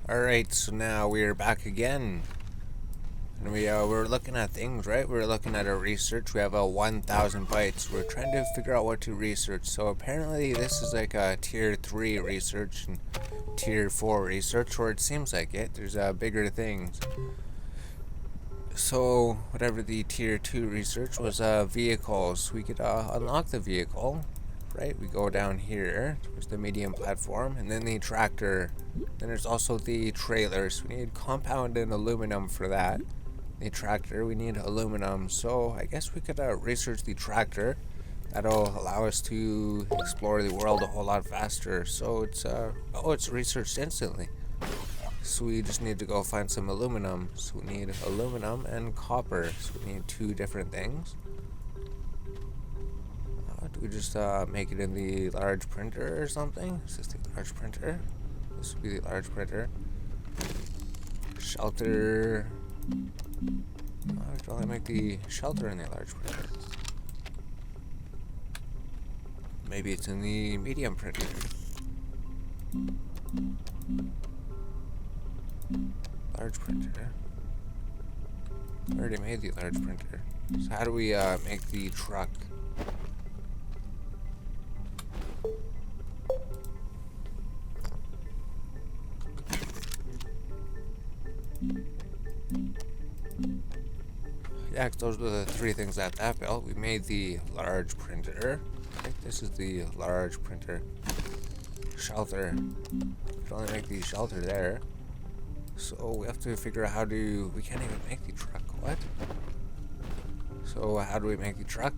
Alright, so now we're back again. And we're looking at things, right? We're looking at our research. We have 1,000 bytes. We're trying to figure out what to research. So apparently this is like a tier 3 research and tier 4 research, or it seems like it. There's bigger things. So whatever the tier 2 research was, vehicles. We could unlock the vehicle, right? We go down here towards the medium platform, and then the tractor. Then there's also the trailers. We need compound and aluminum for that. The tractor, we need aluminum. So I guess we could research the tractor. That'll allow us to explore the world a whole lot faster. So it's researched instantly. So we just need to go find some aluminum. So we need aluminum and copper. So we need two different things. Do we just make it in the large printer or something? Is this the large printer? This would be the large printer. Shelter. I could probably make the shelter in the large printer. Maybe it's in the medium printer. Large printer. I already made the large printer. So how do we make the truck? Yeah, 'cause those were the three things at that built. We made the large printer. I think this is the large printer. Shelter. We can only make the shelter there. So we have to figure out how to... We can't even make the truck. What? So how do we make the truck?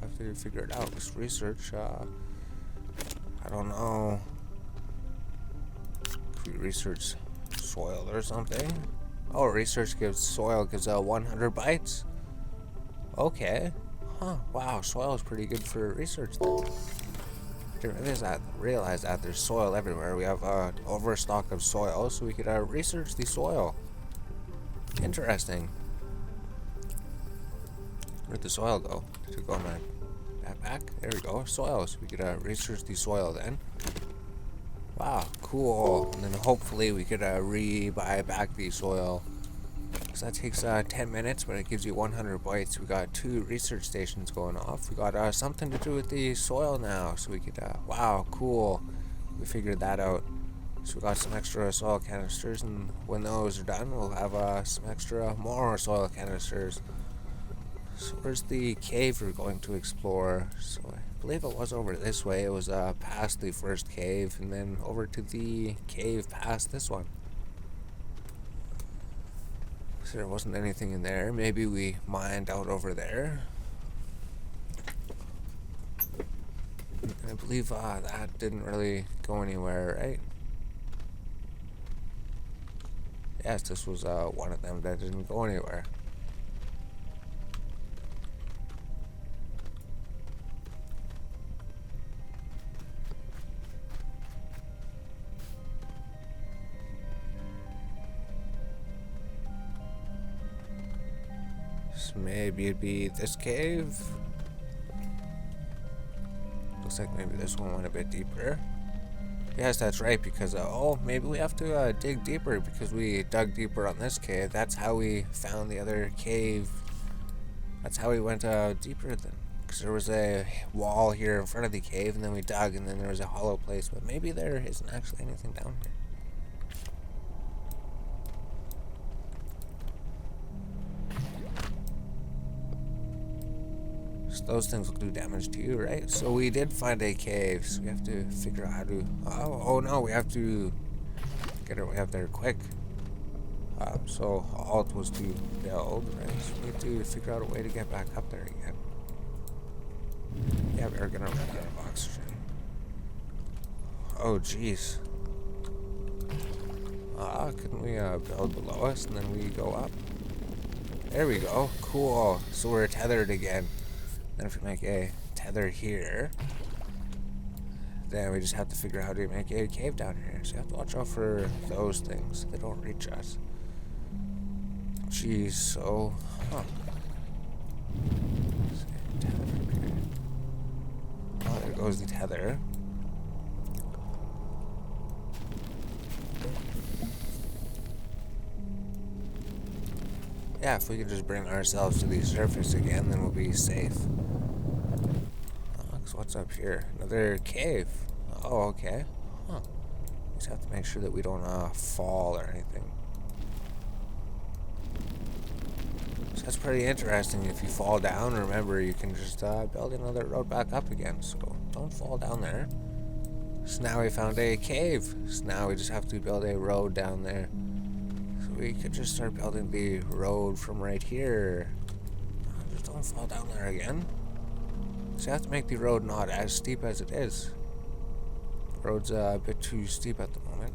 I have to figure it out. Just research. I don't know. Could we research soil or something? Oh, research gives soil gives 100 bytes. Okay. Huh. Wow, soil is pretty good for research then. Didn't realize that there's soil everywhere. We have overstock of soil, so we could research the soil. Interesting. Where'd the soil go? Did it go in my backpack? There we go. Soil. So we could research the soil then. Wow, cool. And then hopefully we could re-buy back the soil. So that takes 10 minutes, but it gives you 100 bytes. We got 2 research stations going off. We got something to do with the soil now, so we could, wow, cool. We figured that out. So we got some extra soil canisters, and when those are done, we'll have some extra more soil canisters. So where's the cave we're going to explore? So I believe it was over this way. It was past the first cave, and then over to the cave past this one. So there wasn't anything in there. Maybe we mined out over there. I believe that didn't really go anywhere, right? Yes, this was one of them that didn't go anywhere. So maybe it'd be this cave. Looks like maybe this one went a bit deeper. Yes, that's right, because, oh, maybe we have to dig deeper because we dug deeper on this cave. That's how we found the other cave. That's how we went deeper then. Because there was a wall here in front of the cave, and then we dug, and then there was a hollow place. But maybe there isn't actually anything down here. Those things will do damage to you, right? So we did find a cave, so we have to figure out how to... Oh no, we have to get our way up there quick. So Alt was to build, right? So we need to figure out a way to get back up there again. Yeah, we are gonna run out of oxygen. Oh, jeez. Couldn't we build below us and then we go up? There we go. Cool. So we're tethered again. Then if we make a tether here, then we just have to figure out how to make a cave down here. So you have to watch out for those things. They don't reach us. Jeez, so... Huh. Oh, there goes the tether. Yeah, if we could just bring ourselves to the surface again, then we'll be safe. So what's up here? Another cave. Oh, okay. Huh. Just have to make sure that we don't fall or anything. So that's pretty interesting. If you fall down, remember you can just build another road back up again. So don't fall down there. So now we found a cave. So now we just have to build a road down there. So we could just start building the road from right here. Just don't fall down there again. So you have to make the road not as steep as it is. The road's a bit too steep at the moment.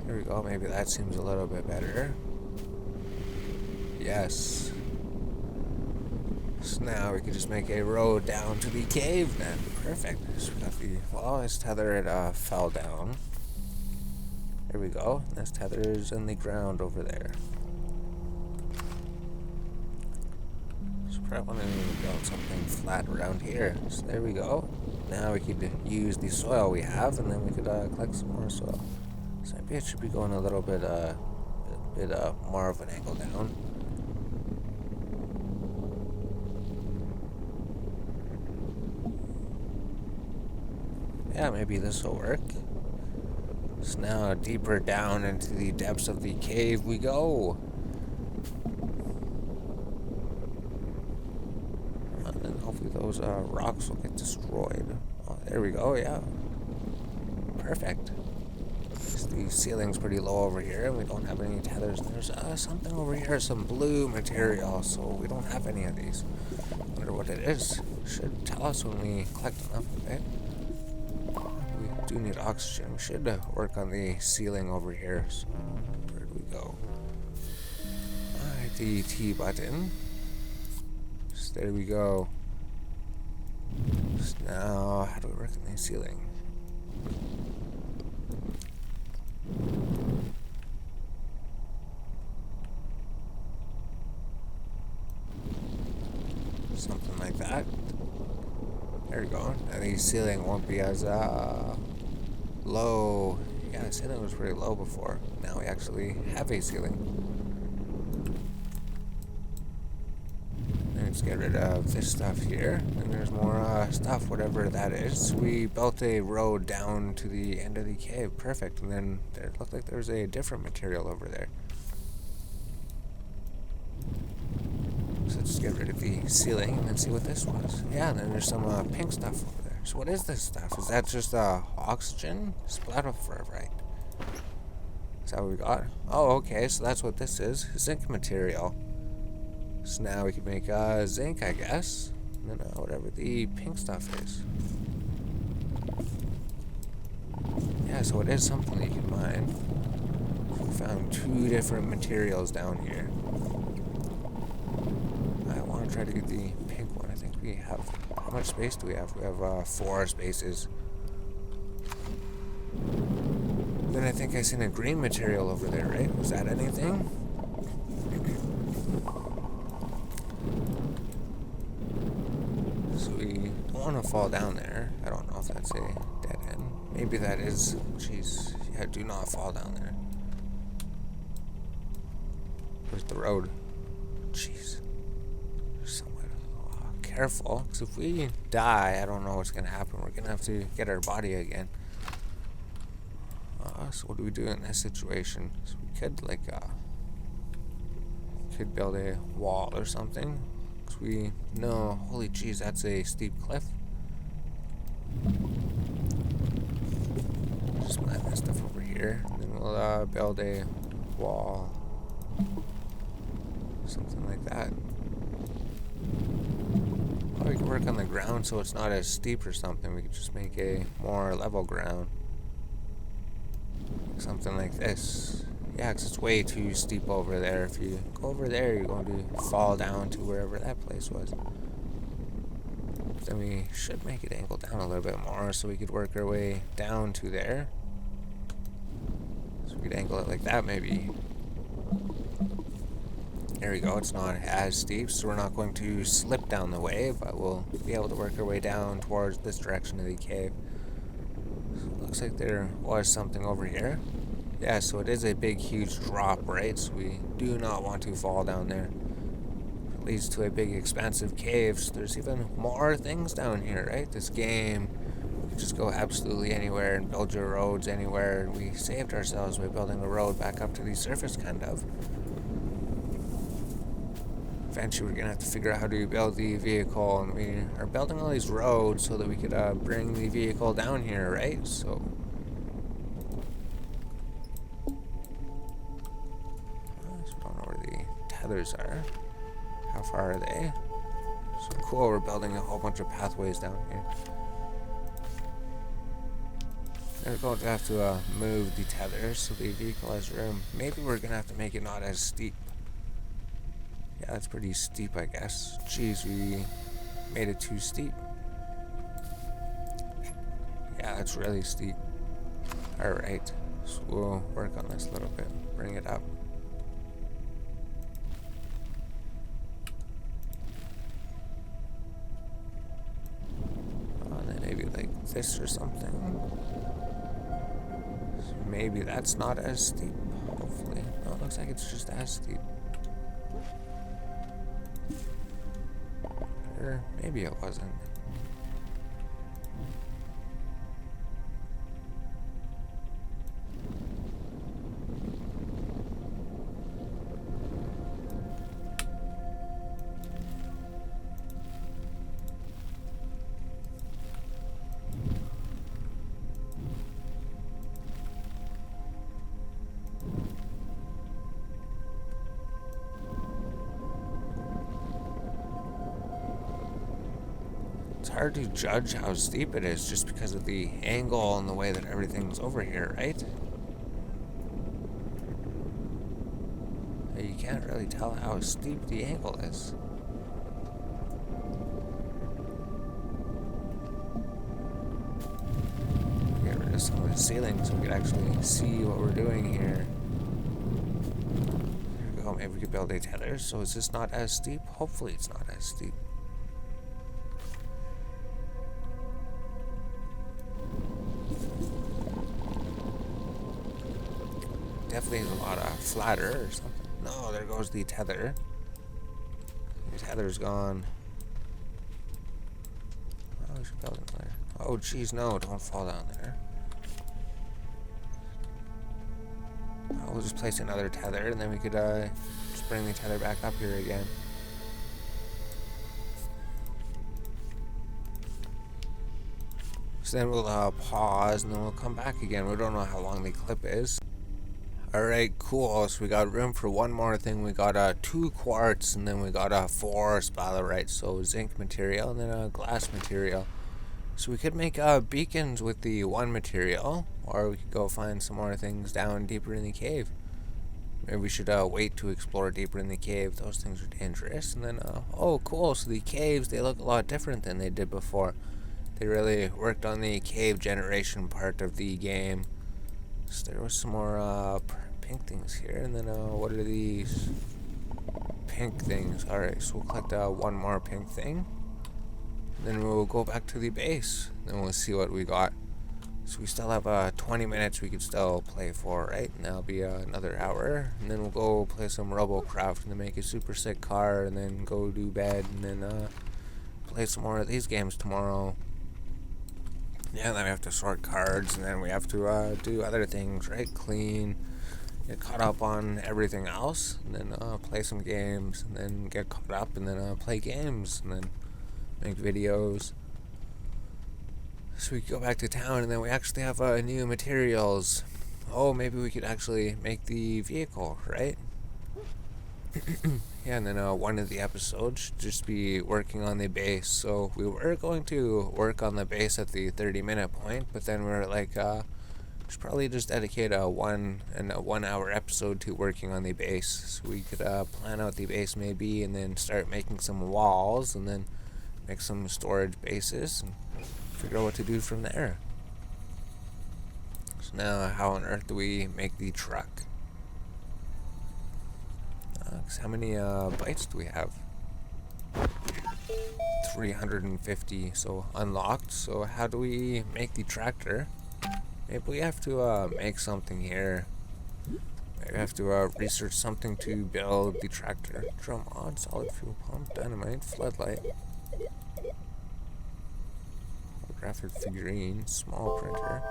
There we go. Maybe that seems a little bit better. Yes. So now we can just make a road down to the cave then. Perfect. So we got the... Well, this tether, it fell down. There we go. This tether is in the ground over there. So probably want to build something flat around here. So there we go. Now we could use the soil we have, and then we could collect some more soil. So maybe it should be going a little bit, more of an angle down. Yeah, maybe this will work. So now deeper down into the depths of the cave we go. And then hopefully those rocks will get destroyed. Oh, there we go, yeah. Perfect. The ceiling's pretty low over here, and we don't have any tethers. There's something over here, some blue material, so we don't have any of these. Wonder what it is. Should tell us when we collect enough of it. We do need oxygen. We should work on the ceiling over here. So where do we go? Alright, the T button. So there we go. So now, how do we work on the ceiling? Something like that. There we go. Now the ceiling won't be as low. Yeah, the ceiling was pretty low before. Now we actually have a ceiling. Let's get rid of this stuff here. And there's more stuff, whatever that is. We built a road down to the end of the cave. Perfect. And then there looked like there was a different material over there. So let's get rid of the ceiling and then see what this was. Yeah, and then there's some pink stuff over there. So what is this stuff? Is that just oxygen? Splatterferrite. Is that what we got? Oh, okay, so that's what this is. Zinc material. So now we can make zinc, I guess. And then whatever the pink stuff is. Yeah, so it is something that you can mine. We found 2 different materials down here. I want to try to get the pink one. I think we have... How much space do we have? We have 4 spaces. Then I think I seen a green material over there, right? Was that anything? So we don't want to fall down there. I don't know if that's a dead end. Maybe that is. Jeez. Yeah, do not fall down there. Where's the road? Jeez. Somewhere. Oh, careful. Because if we die, I don't know what's going to happen. We're going to have to get our body again. So what do we do in this situation? So we could, like, could build a wall or something. Because we know, holy jeez, that's a steep cliff. Just plant that stuff over here. And then we'll build a wall. Something like that. Or we can work on the ground so it's not as steep or something. We could just make a more level ground. Something like this. Yeah, because it's way too steep over there. If you go over there, you're going to fall down to wherever that place was. Then we should make it angle down a little bit more so we could work our way down to there. So we could angle it like that maybe. There we go, it's not as steep, so we're not going to slip down the way, but we'll be able to work our way down towards this direction of the cave. So it looks like there was something over here. Yeah, so it is a big, huge drop, right? So we do not want to fall down there. It leads to a big, expansive cave. So there's even more things down here, right? This game, you can just go absolutely anywhere and build your roads anywhere. And we saved ourselves by building a road back up to the surface, kind of. Eventually, we're gonna have to figure out how to build the vehicle, and we are building all these roads so that we could bring the vehicle down here, right? So we don't know where the tethers are. How far are they? So cool, we're building a whole bunch of pathways down here. We're going to have to move the tethers so the vehicle has room. Maybe we're going to have to make it not as steep. Yeah, that's pretty steep, I guess. Jeez, we made it too steep. Yeah, that's really steep. Alright, so we'll work on this a little bit. Bring it up. And then maybe like this or something. So maybe that's not as steep, hopefully. No, it looks like it's just as steep. Or maybe it wasn't. It's hard to judge how steep it is just because of the angle and the way that everything's over here, right? You can't really tell how steep the angle is. Get rid of some of the ceiling so we can actually see what we're doing here. There we go, maybe we could build a tether. So is this not as steep? Hopefully it's not as steep. Definitely a lot flatter or something. No, there goes the tether. The tether's gone. Oh, we should build it there. Oh, geez, no, don't fall down there. Oh, we'll just place another tether, and then we could just bring the tether back up here again. So then we'll pause, and then we'll come back again. We don't know how long the clip is. Alright, cool. So we got room for one more thing. We got 2 quartz, and then we got 4 sphalerite, so zinc material, and then glass material. So we could make beacons with the 1 material, or we could go find some more things down deeper in the cave. Maybe we should wait to explore deeper in the cave. Those things are dangerous. And then, oh cool, so the caves, they look a lot different than they did before. They really worked on the cave generation part of the game. So there was some more pink things here, and then what are these? Pink things. Alright, so we'll collect one more pink thing. Then we'll go back to the base. Then we'll see what we got. So we still have 20 minutes we could still play for, right? And that'll be another hour. And then we'll go play some RoboCraft and then make a super sick car, and then go to bed, and then play some more of these games tomorrow. Yeah, then we have to sort cards, and then we have to do other things, right? Clean, get caught up on everything else, and then play some games, and then get caught up, and then play games, and then make videos. So we go back to town, and then we actually have new materials. Oh, maybe we could actually make the vehicle, right? Yeah, and then one of the episodes should just be working on the base. So we were going to work on the base at the 30-minute point, but then we were like, should probably just dedicate a 1 hour episode to working on the base. So we could plan out the base maybe, and then start making some walls, and then make some storage bases, and figure out what to do from there. So now, how on earth do we make the truck? How many bytes do we have? 350, so unlocked. So how do we make the tractor? Maybe we have to make something here. Maybe I have to research something to build the tractor. Drum mod, solid fuel pump, dynamite, floodlight, holographic figurine, small printer.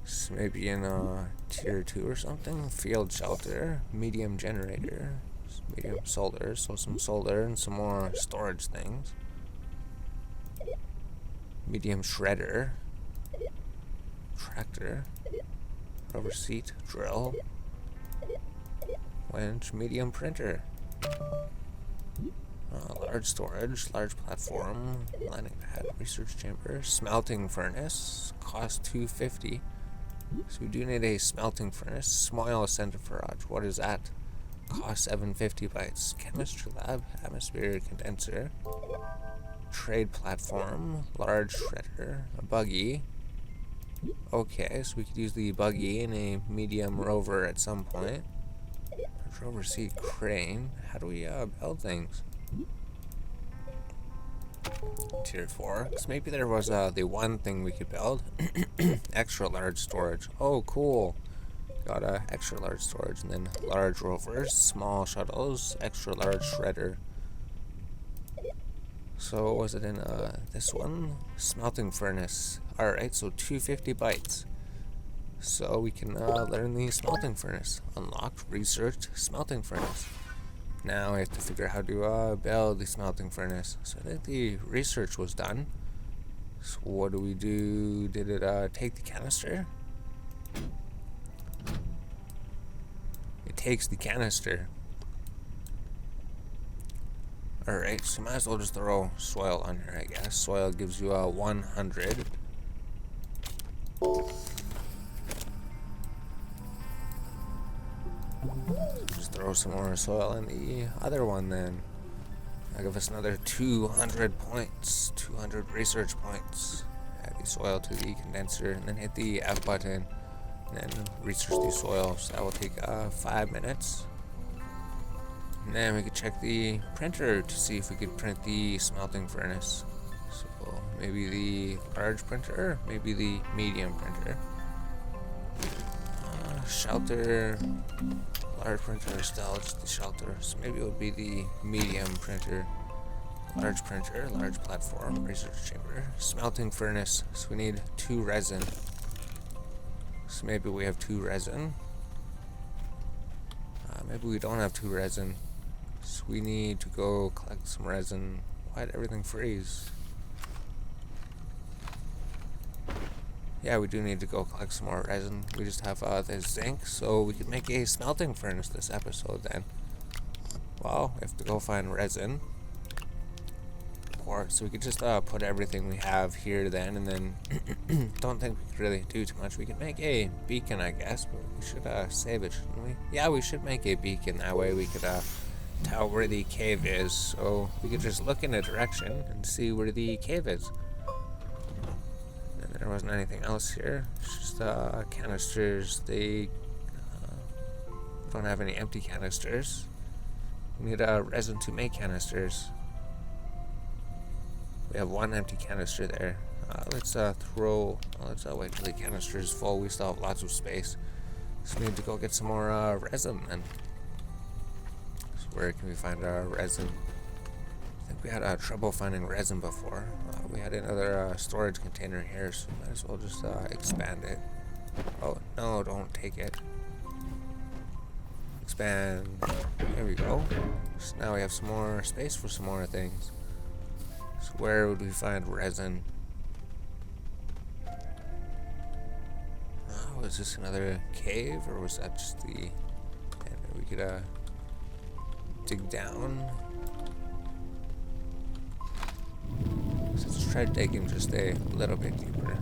So maybe in tier 2 or something. Field shelter, medium generator, medium solar, so some solar and some more storage things. Medium shredder, tractor, rubber seat, drill, winch, medium printer. Large storage, large platform, landing pad, research chamber, smelting furnace, cost 250. So we do need a smelting furnace. Small centrifuge, what is that? Cost 750 bytes. Chemistry lab, atmosphere condenser, trade platform, large shredder, a buggy. Okay, so we could use the buggy in a medium rover at some point. Rover seat crane. How do we build things? Tier 4, because maybe there was the one thing we could build. Extra large storage. Oh, cool. Got extra large storage, and then large rovers, small shuttles, extra large shredder. So was it in this one? Smelting furnace. Alright, so 250 bytes. So we can learn the smelting furnace. Unlocked, researched, smelting furnace. Now we have to figure out how to build the smelting furnace. So I think the research was done. So what do we do? Did it take the canister? It takes the canister. Alright, so might as well just throw soil on here, I guess. Soil gives you 100. Just throw some more soil in the other one then. That'll give us another 200 points, 200 research points. Add the soil to the condenser and then hit the F button and then research the soil. So that will take 5 minutes. And then we could check the printer to see if we could print the smelting furnace. So maybe the large printer, maybe the medium printer. Shelter, large printer, still just the shelter. So maybe it would be the medium printer. Large printer, large platform, research chamber, smelting furnace. So we need 2 resin. So maybe we have 2 resin. Maybe we don't have 2 resin. So we need to go collect some resin. Why did everything freeze? Yeah, we do need to go collect some more resin. We just have the zinc, so we could make a smelting furnace this episode then. Well, we have to go find resin. So we could just put everything we have here then, and then don't think we could really do too much. We could make a beacon, I guess, but we should save it, shouldn't we? Yeah, we should make a beacon. That way we could tell where the cave is. So we could just look in a direction and see where the cave is. And there wasn't anything else here. It's just canisters. They don't have any empty canisters. We need resin to make canisters. We have 1 empty canister there. Let's wait till the canister is full. We still have lots of space. So we need to go get some more resin then. So where can we find resin? I think we had trouble finding resin before. We had another storage container here, so might as well just expand it. Oh, no, don't take it. Expand. There we go. So now we have some more space for some more things. So where would we find resin? Was this another cave, or was that just the... And we could dig down. So let's try digging just a little bit deeper.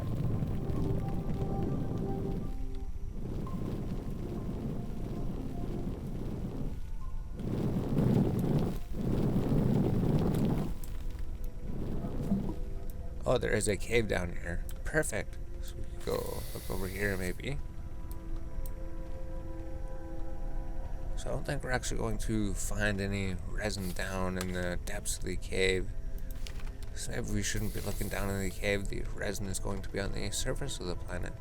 Oh, there is a cave down here. Perfect. So we could go look over here, maybe. So I don't think we're actually going to find any resin down in the depths of the cave. So maybe we shouldn't be looking down in the cave. The resin is going to be on the surface of the planet.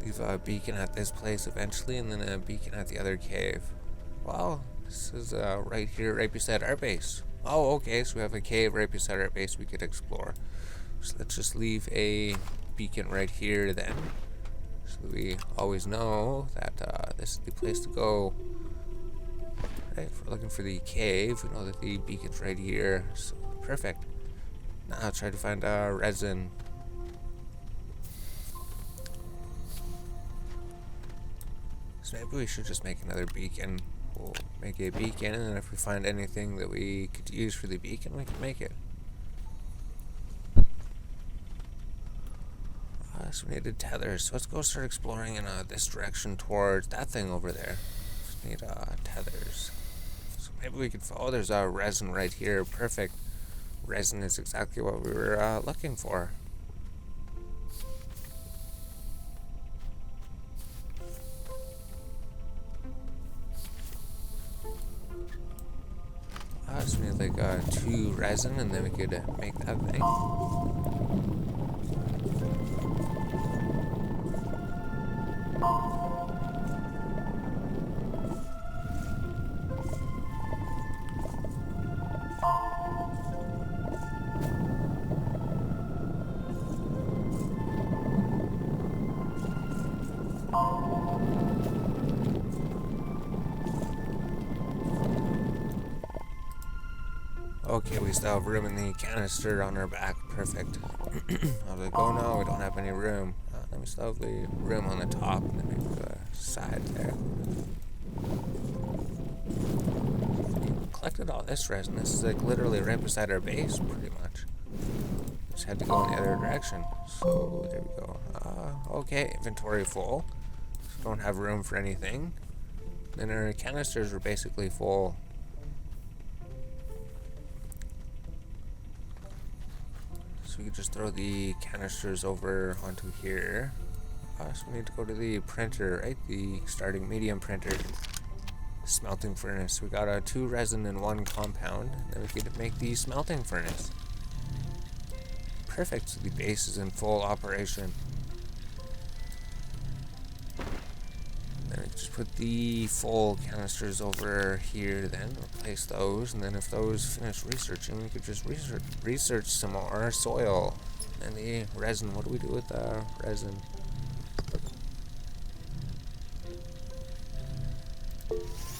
leave a beacon at this place eventually, and then a beacon at the other cave. Well, this is right here, right beside our base. Oh, okay, so we have a cave right beside our base we could explore. So let's just leave a beacon right here then, so we always know that this is the place to go. Right, if we're looking for the cave, we know that the beacon's right here. So perfect. Now I'll try to find resin. So maybe we should just make another beacon. We'll make a beacon, and then if we find anything that we could use for the beacon, we can make it. So we needed tethers. So let's go start exploring in this direction towards that thing over there. Just need tethers. So maybe we could follow. There's resin right here. Perfect. Resin is exactly what we were looking for. So we need like 2 resin, and then we could make that thing. Okay, we still have room in the canister on our back. Perfect. I was like, oh no, we don't have any room. Then we still have the room on the top, and then maybe the side there. We collected all this resin. This is like literally right beside our base, pretty much. Just had to go in the other direction. So there we go. Okay, inventory full. So don't have room for anything. Then our canisters were basically full. So we could just throw the canisters over onto here. So we need to go to the printer, right? The starting medium printer. Smelting furnace. We got 2 resin and 1 compound. And then we could make the smelting furnace. Perfect. So the base is in full operation. Then we just put the full canisters over here then, replace those, and then if those finish researching, we could just research some more soil. And the resin, what do we do with the resin?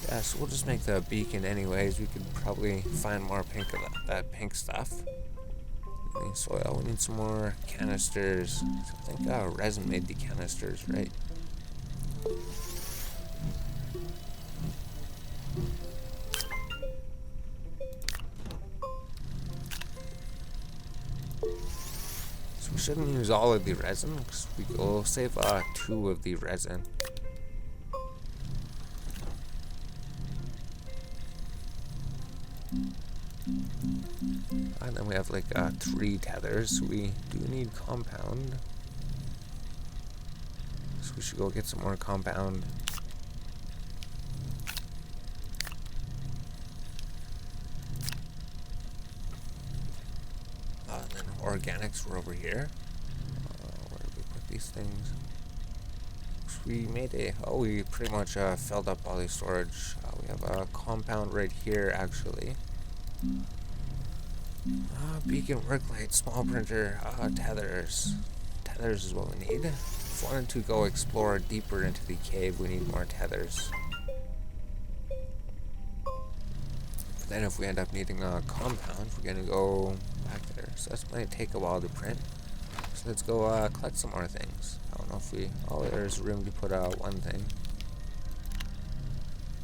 Yeah, so we'll just make the beacon anyways. We could probably find more pink of that pink stuff. We need soil, we need some more canisters. So I think resin made the canisters, right? We shouldn't use all of the resin, because we will save 2 of the resin. And then we have like 3 tethers, so we do need compound. So we should go get some more compound. And then organics were over here. Where did we put these things? So we made we pretty much filled up all the storage. We have a compound right here actually. Beacon work light, small printer, tethers. Tethers is what we need. If we wanted to go explore deeper into the cave, we need more tethers. But then if we end up needing a compound, we're gonna go back there. So that's going to take a while to print. So let's go collect some more things. I don't know if we... Oh, there's room to put one thing.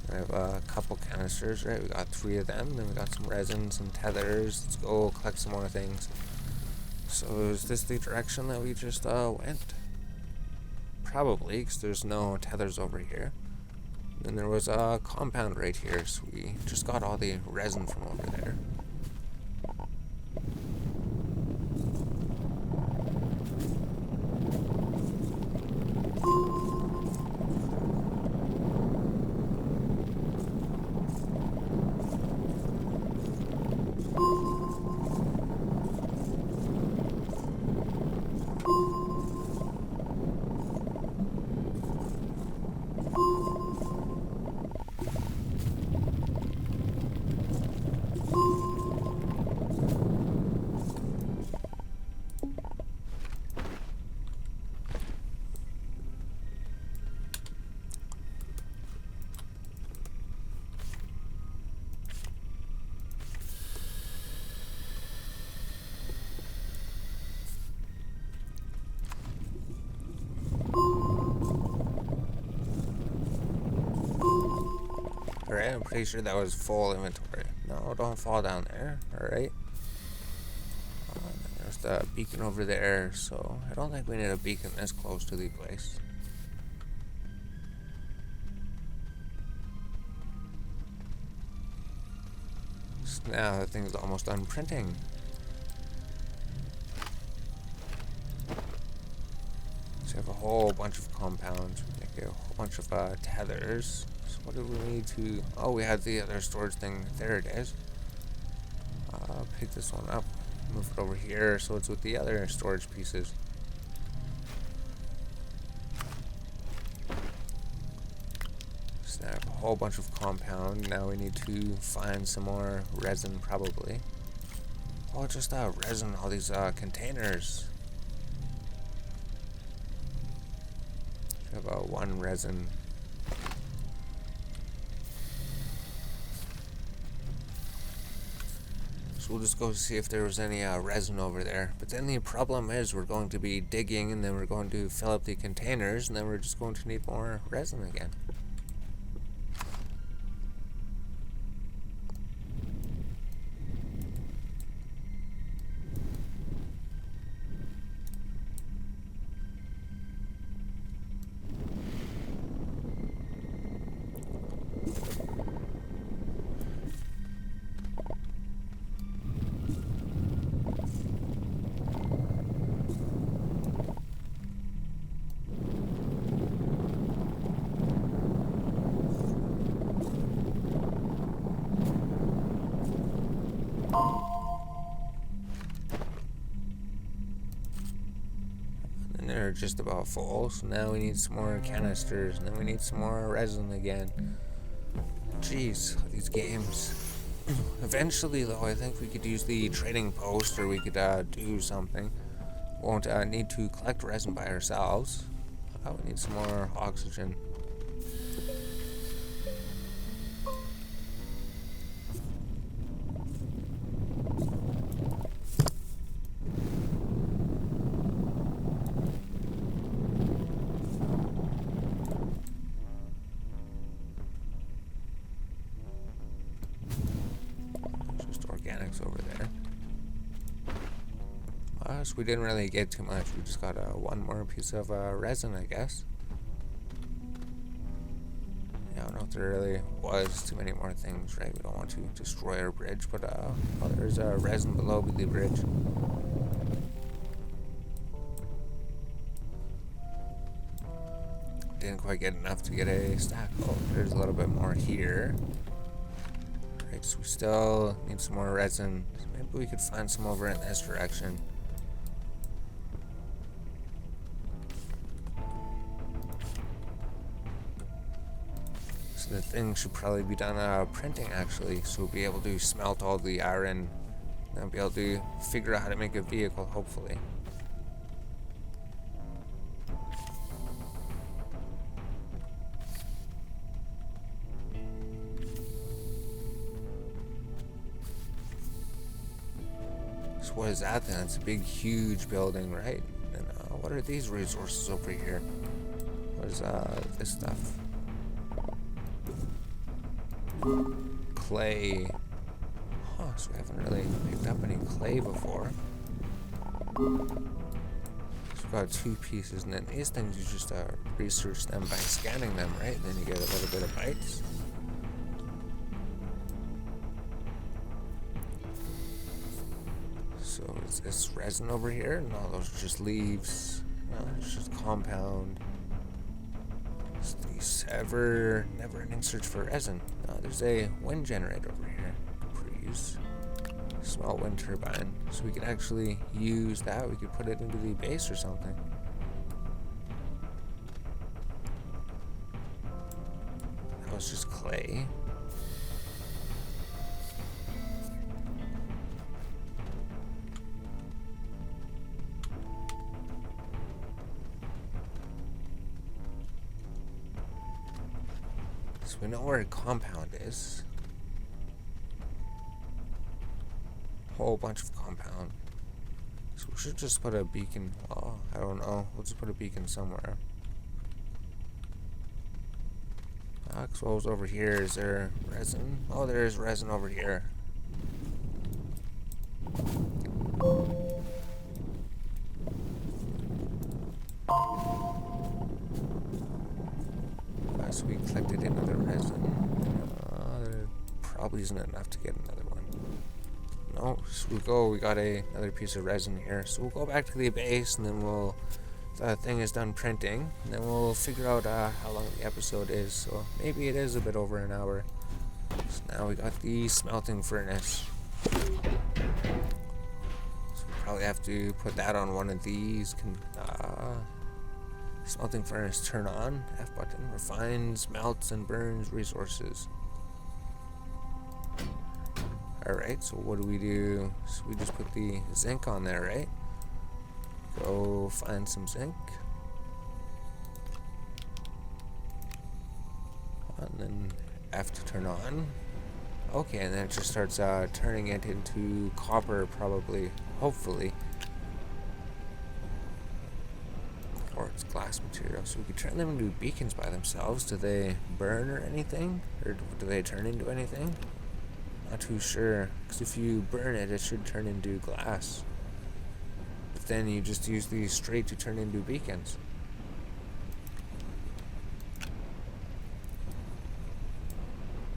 We have a couple canisters, right? We got 3 of them. Then we got some resin, some tethers. Let's go collect some more things. So is this the direction that we just went? Probably, because there's no tethers over here. Then there was a compound right here, so we just got all the resin from over there. right? I'm pretty sure that was full inventory. No, don't fall down there. Alright. There's the beacon over there, so I don't think we need a beacon this close to the place. So now the thing's almost done printing. So we have a whole bunch of compounds. We make a whole bunch of tethers. So what do we need to... Oh, we had the other storage thing. There it is. Pick this one up. Move it over here so it's with the other storage pieces. Snap a whole bunch of compound. Now we need to find some more resin probably. Oh, just resin, all these containers. We have one resin. So we'll just go see if there was any resin over there. But then the problem is we're going to be digging and then we're going to fill up the containers and then we're just going to need more resin again. They're just about full, so now we need some more canisters, and then we need some more resin again. Jeez, these games. Eventually, though, I think we could use the trading post, or we could do something. Won't need to collect resin by ourselves. We need some more oxygen. Over there. So we didn't really get too much. We just got one more piece of resin, I guess. Yeah, I don't know if there really was too many more things, right? We don't want to destroy our bridge, but oh, there's resin below the bridge. Didn't quite get enough to get a stack. Oh, there's a little bit more here. So we still need some more resin. So maybe we could find some over in this direction. So the thing should probably be done printing actually. So we'll be able to smelt all the iron and be able to figure out how to make a vehicle, hopefully. What is that then? It's a big, huge building, right? And what are these resources over here? What is this stuff? Clay. Huh, so we haven't really picked up any clay before. So we've got 2 pieces, and then these things you just research them by scanning them, right? And then you get a little bit of bytes. So is this resin over here? No, those are just leaves. No, it's just compound. It's the never-ending search for resin. There's a wind generator over here. Please. Small wind turbine. So we could actually use that. We could put it into the base or something. That was just clay. We know where a compound is. Whole bunch of compound. So we should just put a beacon. Oh, I don't know. We'll just put a beacon somewhere. What was over here? Is there resin? Oh, there is resin over here. So we collected another resin. There probably isn't enough to get another one. No, so we got another piece of resin here. So we'll go back to the base, and then the thing is done printing, and then we'll figure out how long the episode is. So maybe it is a bit over an hour. So now we got the smelting furnace. So we probably have to put that on one of these. Smelting furnace, turn on. F button. Refines, melts, and burns resources. Alright, so what do we do? So we just put the zinc on there, right? Go find some zinc. And then F to turn on. Okay, and then it just starts turning it into copper, probably. Hopefully. Or it's glass material. So we could turn them into beacons by themselves. Do they burn or anything? Or do they turn into anything? Not too sure. Because if you burn it, it should turn into glass. But then you just use these straight to turn into beacons.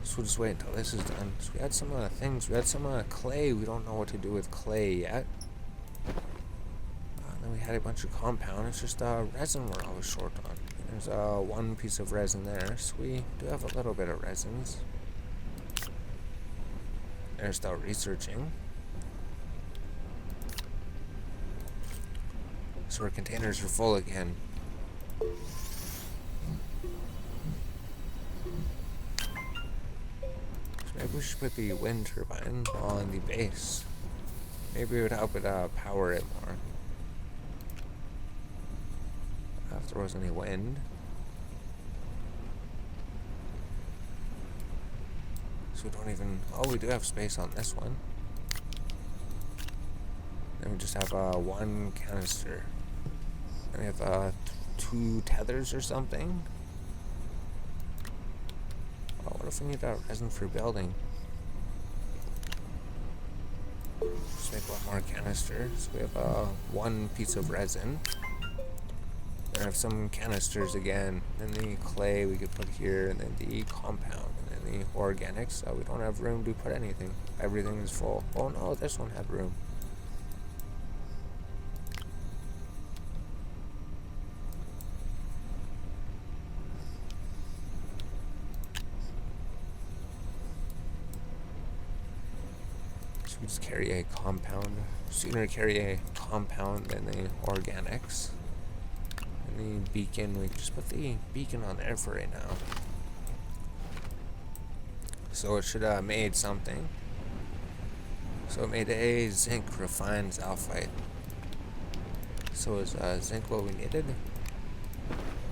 So we'll just wait until this is done. So we had some things. We had some clay. We don't know what to do with clay yet. And then we had a bunch of compound. It's just resin we're always short on. There's one piece of resin there. So we do have a little bit of resins. They're still researching. So our containers are full again. So maybe we should put the wind turbine on the base. Maybe it would help it power it more. If there was any wind. So we don't even... Oh, we do have space on this one. Then we just have one canister. And we have 2 tethers or something. Oh, what if we need resin for building? Just make one more canister. So we have one piece of resin. Then I have some canisters again. Then the clay we could put here, and then the compound, and then the organics. We don't have room to put anything. Everything is full. Oh no, this one had room. So we just carry a compound. Sooner carry a compound than the organics. The beacon, we can just put the beacon on there for right now. So it should have made something. So it made a zinc refined sulfite. So is zinc what we needed?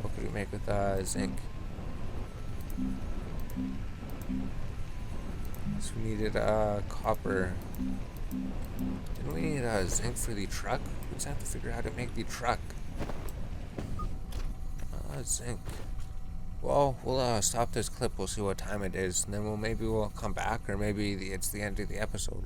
What could we make with zinc? So we needed copper. Didn't we need zinc for the truck? We just have to figure out how to make the truck. Zinc. Well, we'll stop this clip. We'll see what time it is, and then maybe we'll come back, or maybe it's the end of the episode.